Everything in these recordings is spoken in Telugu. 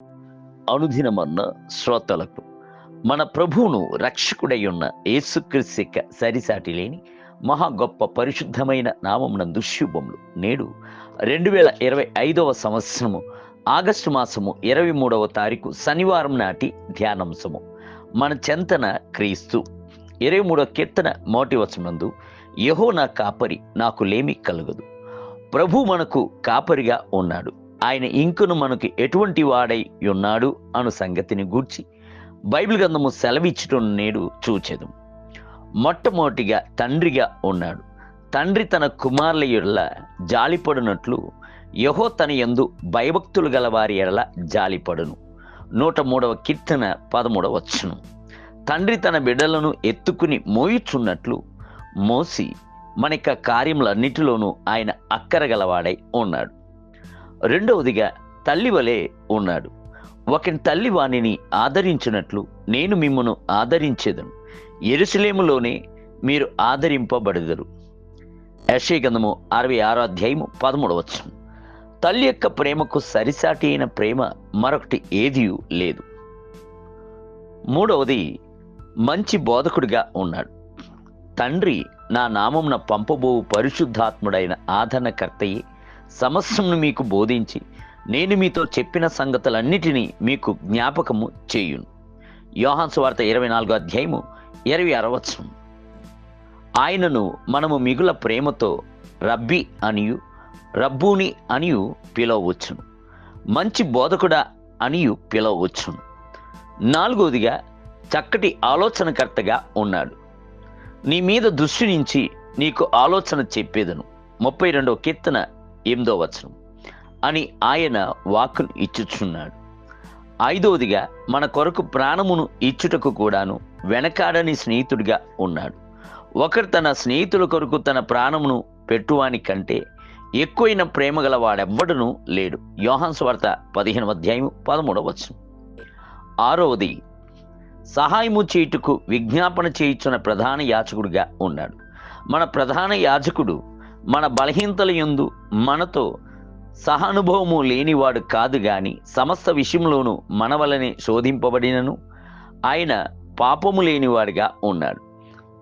అనుదినమన్న శ్రోతలకు మన ప్రభువును రక్షకుడై ఉన్న యేసుక్రీస్తు యొక్క సరిసాటి లేని మహా గొప్ప పరిశుద్ధమైన నామమునందు శుభములు. నేడు 2025 సంవత్సరము ఆగస్టు మాసము 23వ తారీఖు శనివారం నాటి ధ్యానాంశము. మన చెంతన క్రీస్తు. 23వ కీర్తన మొదటి వచనమందు, యెహోవా నా కాపరి, నాకు లేమి కలుగదు. ప్రభు మనకు కాపరిగా ఉన్నాడు. ఆయన ఇంకను మనకు ఎటువంటి వాడై ఉన్నాడు అను సంగతిని గూర్చి బైబిల్ గ్రంథము సెలవిచ్చటం నేడు చూచెదం. మొట్టమొదటిగా తండ్రిగా ఉన్నాడు. తండ్రి తన కుమారుల ఎడల జాలిపడినట్లు యెహోవా తన యందు భయభక్తులు గల వారి ఎడల జాలిపడును. 103వ కీర్తన 13వ వచనం. తండ్రి తన బిడ్డలను ఎత్తుకుని మోయుచున్నట్లు మోసి మన యొక్క కార్యములన్నిటిలోనూ ఆయన అక్కర గలవాడై ఉన్నాడు. రెండవదిగా తల్లి వలె ఉన్నాడు. ఒకని తల్లి వానిని ఆదరించినట్లు నేను మిమ్మును ఆదరించేదను. యెరూషలేములోనే మీరు ఆదరింపబడెదరు. యెషయా గ్రంథము 66వ అధ్యాయము 13వ వచనం. తల్లి యొక్క ప్రేమకు సరిసాటి అయిన ప్రేమ మరొకటి ఏదీ లేదు. మూడవది మంచి బోధకుడిగా ఉన్నాడు. తండ్రి నా నామమున పంపబోవు పరిశుద్ధాత్ముడైన ఆదరణకర్తయే సమస్తమును మీకు బోధించి నేను మీతో చెప్పిన సంగతులన్నిటినీ మీకు జ్ఞాపకము చేయును. యోహాను సువార్త 24వ అధ్యాయము 26వ వచనం. ఆయనను మనము మిగుల ప్రేమతో రబ్బీ అనియు రబ్బూని అనియు పిలవవచ్చును. మంచి బోధకుడా అనియు పిలవవచ్చును. నాలుగవదిగా చక్కటి ఆలోచనకర్తగా ఉన్నాడు. నీ మీద దృష్టి నుంచి నీకు ఆలోచన చెప్పేదను. 32వ కీర్తన 8వ వచనం అని ఆయన వాక్కును ఇచ్చుచున్నాడు. ఐదవదిగా మన కొరకు ప్రాణమును ఇచ్చుటకు కూడాను వెనకాడని స్నేహితుడిగా ఉన్నాడు. ఒకరు తన స్నేహితుల కొరకు తన ప్రాణమును పెట్టువాని కంటే ఎక్కువైన ప్రేమ గల వాడెవ్వడును లేడు. యోహాను సువార్త 15వ అధ్యాయము 13వ వచనం. ఆరవది సహాయము చేయుటకు విజ్ఞాపన చేయుచున్న ప్రధాన యాజకుడిగా ఉన్నాడు. మన ప్రధాన యాజకుడు మన బలహీనతల యందు మనతో సహానుభవము లేనివాడు కాదు గాని సమస్త విషయంలోనూ మన వలనే శోధింపబడినను ఆయన పాపము లేనివాడుగా ఉన్నాడు.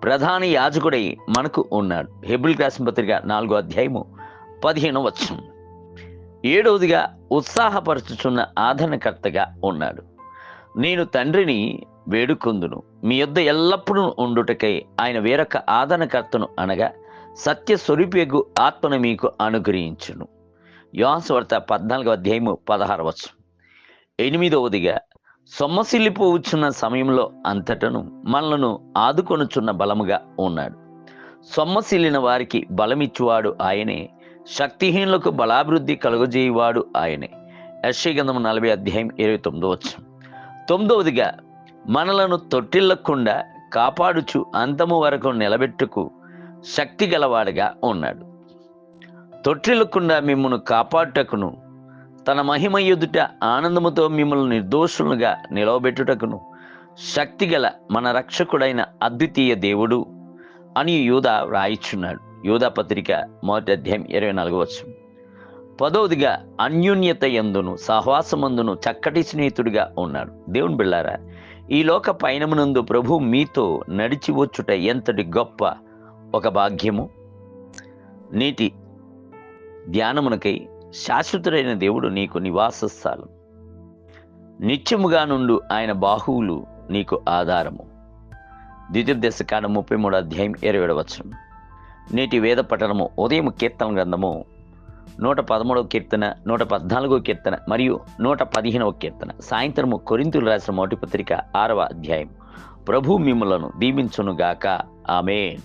ప్రధాన యాజకుడై మనకు ఉన్నాడు. హెబ్రీయులకు రాసిన పత్రిక 4వ అధ్యాయము 15వ వచనం. ఏడవదిగా ఉత్సాహపరచుచున్న ఆదరణకర్తగా ఉన్నాడు. నేను తండ్రిని వేడుకొందును, మీ యొద్ద ఎల్లప్పుడూ ఉండుటకై ఆయన వేరొక ఆదరణకర్తను అనగా సత్య స్వరూపియగు ఆత్మను మీకు అనుగ్రహించును. యోహాను సువార్త 14వ అధ్యాయము 16వ వచనం. ఎనిమిదవదిగా సొమ్మసిల్లిపోవచ్చున్న సమయంలో అంతటను మనలను ఆదుకొనుచున్న బలముగా ఉన్నాడు. సొమ్మసిల్లిన వారికి బలమిచ్చువాడు ఆయనే, శక్తిహీనులకు బలాభివృద్ధి కలుగజేయువాడు ఆయనే. యెషయా గ్రంథము 40వ అధ్యాయం 29వ వచనం. తొమ్మిదవదిగా మనలను తొట్టిల్లకుండా కాపాడుచు అంతము వరకు నిలబెట్టుకు శక్తి గలవాడుగా ఉన్నాడు. తొట్టిల్లకుండా మిమ్మల్ని కాపాడుటకును తన మహిమ ఎదుట ఆనందముతో మిమ్మల్ని నిర్దోషులుగా నిలవబెట్టుటకును శక్తిగల మన రక్షకుడైన అద్వితీయ దేవుడు అని యూదా వ్రాయిచున్నాడు. యూదా పత్రిక 1వ అధ్యాయం 24వ వచనం. 10వదిగా అన్యోన్యత యందును సహవాసమందును చక్కటి స్నేహితుడిగా ఉన్నాడు. దేవుని బిళ్ళారా, ఈ లోక పయనమునందు ప్రభు మీతో నడిచి వచ్చుట ఎంతటి గొప్ప ఒక భాగ్యము. నీటి ధ్యానమునకై శాశ్వతుడైన దేవుడు నీకు నివాస స్థలం. నిత్యముగా నుండు ఆయన బాహువులు నీకు ఆధారము. ద్వితీయోపదేశకాండం 33వ అధ్యాయం 27వ వచనం. నేటి వేద పఠనము ఉదయం కీర్తన గ్రంథము 113వ కీర్తన, 114వ కీర్తన మరియు 115వ కీర్తన. సాయంత్రము కొరింథీయులకు రాసిన మొదటి పత్రిక 6వ అధ్యాయం. ప్రభు మిమ్ములను దీవించునుగాక. ఆమేన్.